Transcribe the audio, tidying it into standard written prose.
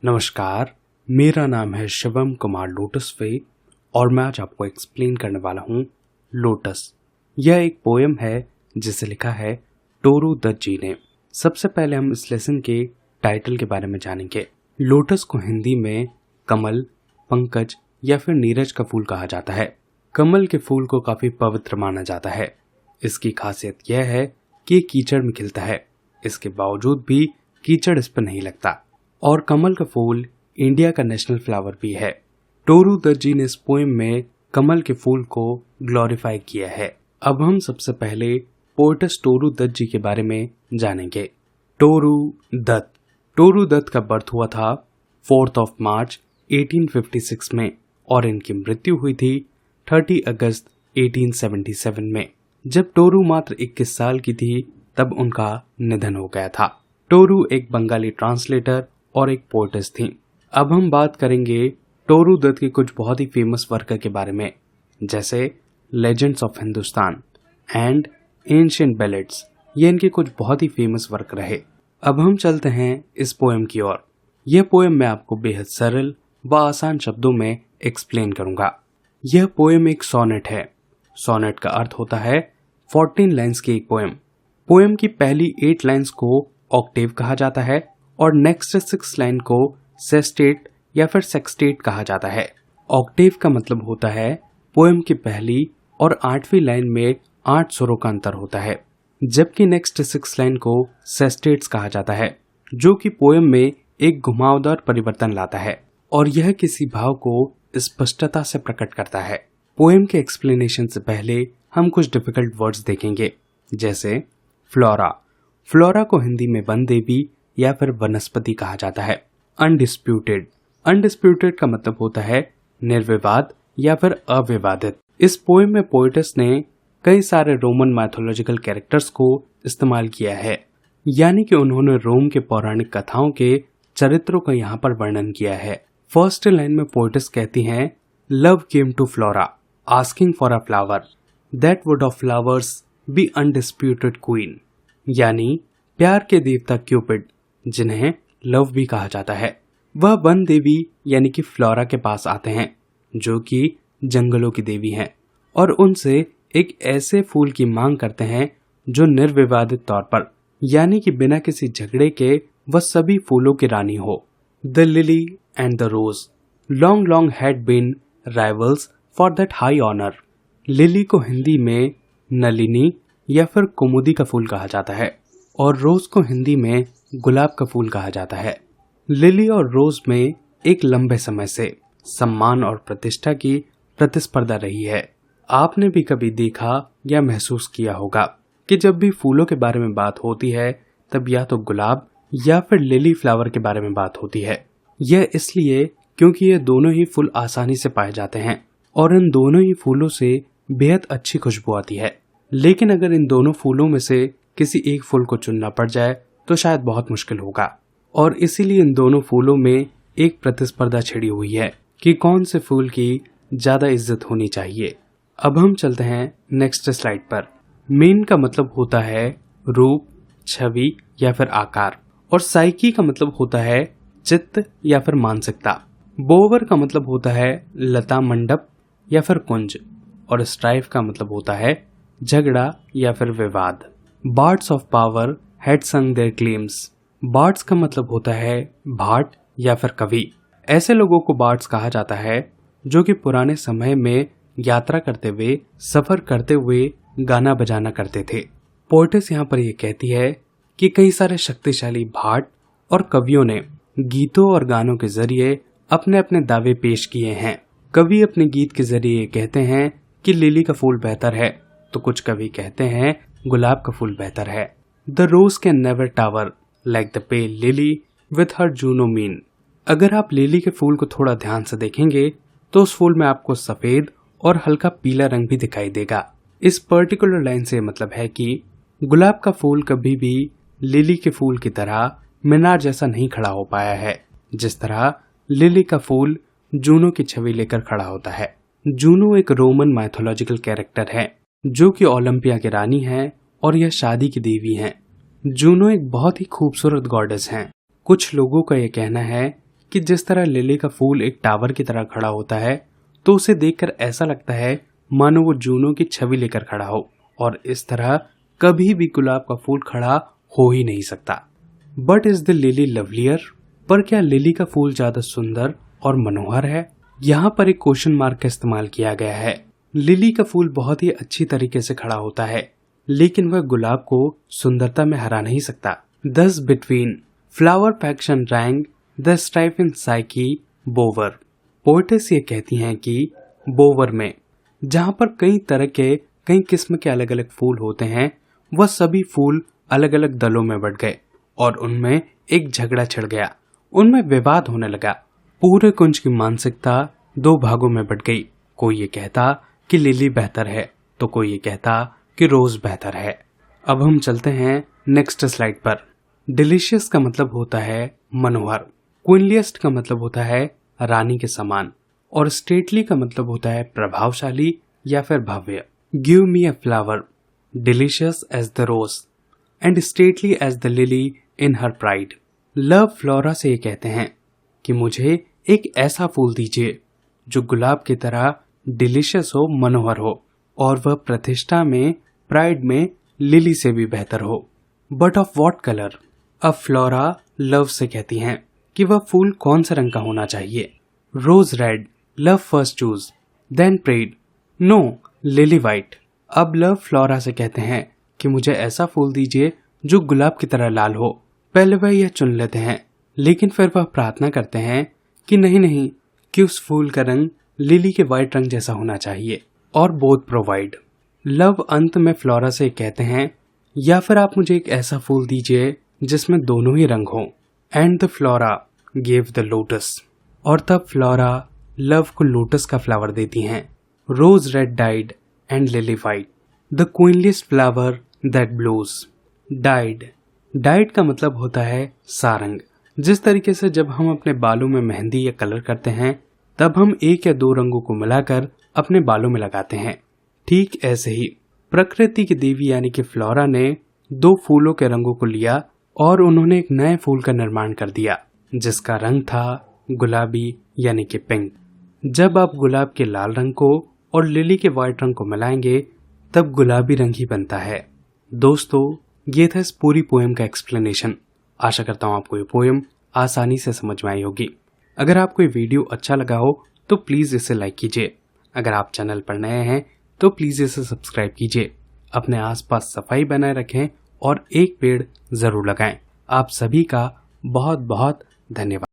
नमस्कार, मेरा नाम है शिवम कुमार लोटस वे और मैं आज आपको एक्सप्लेन करने वाला हूँ लोटस। यह एक पोएम है जिसे लिखा है टोरू दत्त जी ने। सबसे पहले हम इस लेसन के टाइटल के बारे में जानेंगे। लोटस को हिंदी में कमल, पंकज या फिर नीरज का फूल कहा जाता है। कमल के फूल को काफी पवित्र माना जाता है। इसकी खासियत यह है कि ये कीचड़ में खिलता है, इसके बावजूद भी कीचड़ इस पर नहीं लगता। और कमल का फूल इंडिया का नेशनल फ्लावर भी है। टोरू दत्त जी ने इस पोएम में कमल के फूल को ग्लोरीफाई किया है। अब हम सबसे पहले पोएटस टोरू दत्त जी के बारे में जानेंगे। टोरू दत्त का बर्थ हुआ था 4 मार्च 1856 में और इनकी मृत्यु हुई थी 30 अगस्त 1877 में। जब टोरू मात्र 21 साल की थी तब उनका निधन हो गया था। टोरू एक बंगाली ट्रांसलेटर और एक पोएटेस थी। अब हम बात करेंगे टोरू दत्त के कुछ बहुत ही फेमस वर्क के बारे में, जैसे legends of Hindustan and ancient ballads. ये इनके कुछ बहुत ही फेमस वर्क रहे। अब हम चलते हैं इस पोएम की ओर। यह पोएम मैं आपको बेहद सरल व आसान शब्दों में एक्सप्लेन करूंगा। यह पोएम एक सोनेट है। सोनेट का अर्थ होता है 14 लाइन्स की एक पोएम। पोएम की पहली 8 लाइन्स को ऑक्टेव कहा जाता है और नेक्स्ट 6 लाइन को सेस्टेट या फिर सेक्सटेट कहा जाता है। ऑक्टेव का मतलब होता है पोएम की पहली और 8वीं लाइन में 8 सुरों का अंतर होता है, जबकि नेक्स्ट 6 लाइन को सेस्टेट्स कहा जाता है, जो कि पोएम में एक घुमावदार परिवर्तन लाता है और यह किसी भाव को स्पष्टता से प्रकट करता है। पोएम के एक्सप्लेनेशन से पहले हम कुछ डिफिकल्ट वर्ड्स देखेंगे, जैसे फ्लोरा। फ्लोरा को हिंदी में वन देवी या फिर वनस्पति कहा जाता है। अनडिस्प्यूटेड का मतलब होता है निर्विवाद या फिर अविवादित। इस पोएम में पोएटस ने कई सारे रोमन माइथोलॉजिकल कैरेक्टर्स को इस्तेमाल किया है, यानी कि उन्होंने रोम के पौराणिक कथाओं के चरित्रों का यहाँ पर वर्णन किया है। फर्स्ट लाइन में पोएटस कहती हैं, love came to Flora asking for a flower that would of flowers be undisputed queen. यानी प्यार के देवता क्यूपिड, जिन्हें लव भी कहा जाता है, वह वन देवी यानी कि फ्लोरा के पास आते हैं, जो कि जंगलों की देवी हैं, और उनसे एक ऐसे फूल की मांग करते हैं जो निर्विवादित तौर पर यानी कि बिना किसी झगड़े के वह सभी फूलों की रानी हो। The lily and the rose long long had been rivals for that high honour. Lily को हिंदी में नलिनी या फिर कुमुदी का फूल कहा जाता है और रोज को हिंदी में गुलाब का फूल कहा जाता है। लिली और रोज में एक लंबे समय से सम्मान और प्रतिष्ठा की प्रतिस्पर्धा रही है। आपने भी कभी देखा या महसूस किया होगा कि जब भी फूलों के बारे में बात होती है तब या तो गुलाब या फिर लिली फ्लावर के बारे में बात होती है। यह इसलिए क्योंकि ये दोनों ही फूल आसानी से पाए जाते हैं और इन दोनों ही फूलों से बेहद अच्छी खुशबू आती है। लेकिन अगर इन दोनों फूलों में से किसी एक फूल को चुनना पड़ जाए तो शायद बहुत मुश्किल होगा, और इसीलिए इन दोनों फूलों में एक प्रतिस्पर्धा छिड़ी हुई है कि कौन से फूल की ज्यादा इज्जत होनी चाहिए। अब हम चलते हैं नेक्स्ट स्लाइड पर। मेन का मतलब होता है रूप, छवि या फिर आकार, और साइकी का मतलब होता है चित्त या फिर मानसिकता। बोवर का मतलब होता है लता मंडप या फिर कुंज, और स्ट्राइफ का मतलब होता है झगड़ा या फिर विवाद। बार्ड्स ऑफ पावर हैड संग देयर क्लेम्स। बार्ड्स का मतलब होता है भाट या फिर कवि। ऐसे लोगों को बार्ड्स कहा जाता है जो कि पुराने समय में यात्रा करते हुए, सफर करते हुए गाना बजाना करते थे। पोएटस यहाँ पर यह कहती है कि कई सारे शक्तिशाली भाट और कवियों ने गीतों और गानों के जरिए अपने अपने दावे पेश किए हैं। कवि अपने गीत के जरिए कहते हैं कि लिली का फूल बेहतर है, तो कुछ कवि कहते हैं गुलाब का फूल बेहतर है। The rose can never tower like the pale lily with her Juno mien. अगर आप लिली के फूल को थोड़ा ध्यान से देखेंगे तो उस फूल में आपको सफेद और हल्का पीला रंग भी दिखाई देगा। इस पर्टिकुलर लाइन से मतलब है कि गुलाब का फूल कभी भी लिली के फूल की तरह मीनार जैसा नहीं खड़ा हो पाया है, जिस तरह लिली का फूल जूनो की छवि लेकर खड़ा होता है। जूनो एक रोमन माइथोलॉजिकल कैरेक्टर है जो कि ओलंपिया की रानी है और यह शादी की देवी हैं। जूनो एक बहुत ही खूबसूरत गॉडेस हैं। कुछ लोगों का यह कहना है कि जिस तरह लिली का फूल एक टावर की तरह खड़ा होता है, तो उसे देखकर ऐसा लगता है मानो वो जूनो की छवि लेकर खड़ा हो, और इस तरह कभी भी गुलाब का फूल खड़ा हो ही नहीं सकता। But is the lily lovelier? पर क्या लिली का फूल ज्यादा सुंदर और मनोहर है? यहाँ पर एक क्वेश्चन मार्क का इस्तेमाल किया गया है। लिली का फूल बहुत ही अच्छी तरीके से खड़ा होता है, लेकिन वह गुलाब को सुंदरता में हरा नहीं सकता। Thus between flower faction rank the strife in psyche बोवर। Poetess ये कहती हैं कि बोवर में जहाँ पर कई तरह के कई किस्म के अलग अलग फूल होते हैं, वह सभी फूल अलग अलग दलों में बढ़ गए और उनमें एक झगड़ा छिड़ गया, उनमें विवाद होने लगा। पूरे कुंज की मानसिकता दो भागों में बट गई। कोई ये कहता कि लिली बेहतर है, तो कोई ये कहता कि रोज बेहतर है। अब हम चलते हैं नेक्स्ट स्लाइड पर। डिलीशियस का मतलब होता है मनोहर, क्वीनलिएस्ट का मतलब होता है रानी के समान, और स्टेटली का मतलब होता है प्रभावशाली या फिर भव्य। Give me a flower delicious as the rose and stately as the lily in her pride. Love Flora से ये कहते हैं कि मुझे एक ऐसा फूल दीजिए जो गुलाब की तरह डिलीशियस हो, मनोहर हो, और वह प्रतिष्ठा में, प्राइड में लिली से भी बेहतर हो। But of what colour? अब फ्लोरा लव से कहती हैं कि वह फूल कौन से रंग का होना चाहिए। Rose red, Love first choose then prayed, no lily white. अब लव फ्लोरा से कहते हैं कि मुझे ऐसा फूल दीजिए जो गुलाब की तरह लाल हो। पहले वह यह चुन लेते हैं, लेकिन फिर वह प्रार्थना करते हैं कि नहीं, कि उस फूल का रंग लिली के वाइट रंग जैसा होना चाहिए, और बोथ प्रोवाइड। लव अंत में फ्लोरा से कहते हैं या फिर आप मुझे एक ऐसा फूल दीजिए जिसमें दोनों ही रंग हों। And the Flora gave the lotus, और तब फ्लोरा लव को लोटस का फ्लावर देती हैं। Rose red died and lily white, the queenliest flower that blows. Died का मतलब होता है सारंग। जिस तरीके से जब हम अपने बालों में मेहंदी या कलर करते हैं, तब हम एक या दो रंगों को मिलाकर अपने बालों में लगाते हैं, ठीक ऐसे ही प्रकृति की देवी यानी कि फ्लोरा ने दो फूलों के रंगों को लिया और उन्होंने एक नए फूल का निर्माण कर दिया, जिसका रंग था गुलाबी यानी कि पिंक। जब आप गुलाब के लाल रंग को और लिली के व्हाइट रंग को मिलाएंगे, तब गुलाबी रंग ही बनता है। दोस्तों, ये था इस पूरी पोएम का एक्सप्लेनेशन। आशा करता हूँ आपको ये पोएम आसानी से समझ में आई होगी। अगर आपको ये वीडियो अच्छा लगा हो तो प्लीज इसे लाइक कीजिए। अगर आप चैनल पर नए हैं तो प्लीज इसे सब्सक्राइब कीजिए। अपने आसपास सफाई बनाए रखें और एक पेड़ जरूर लगाएं। आप सभी का बहुत बहुत धन्यवाद।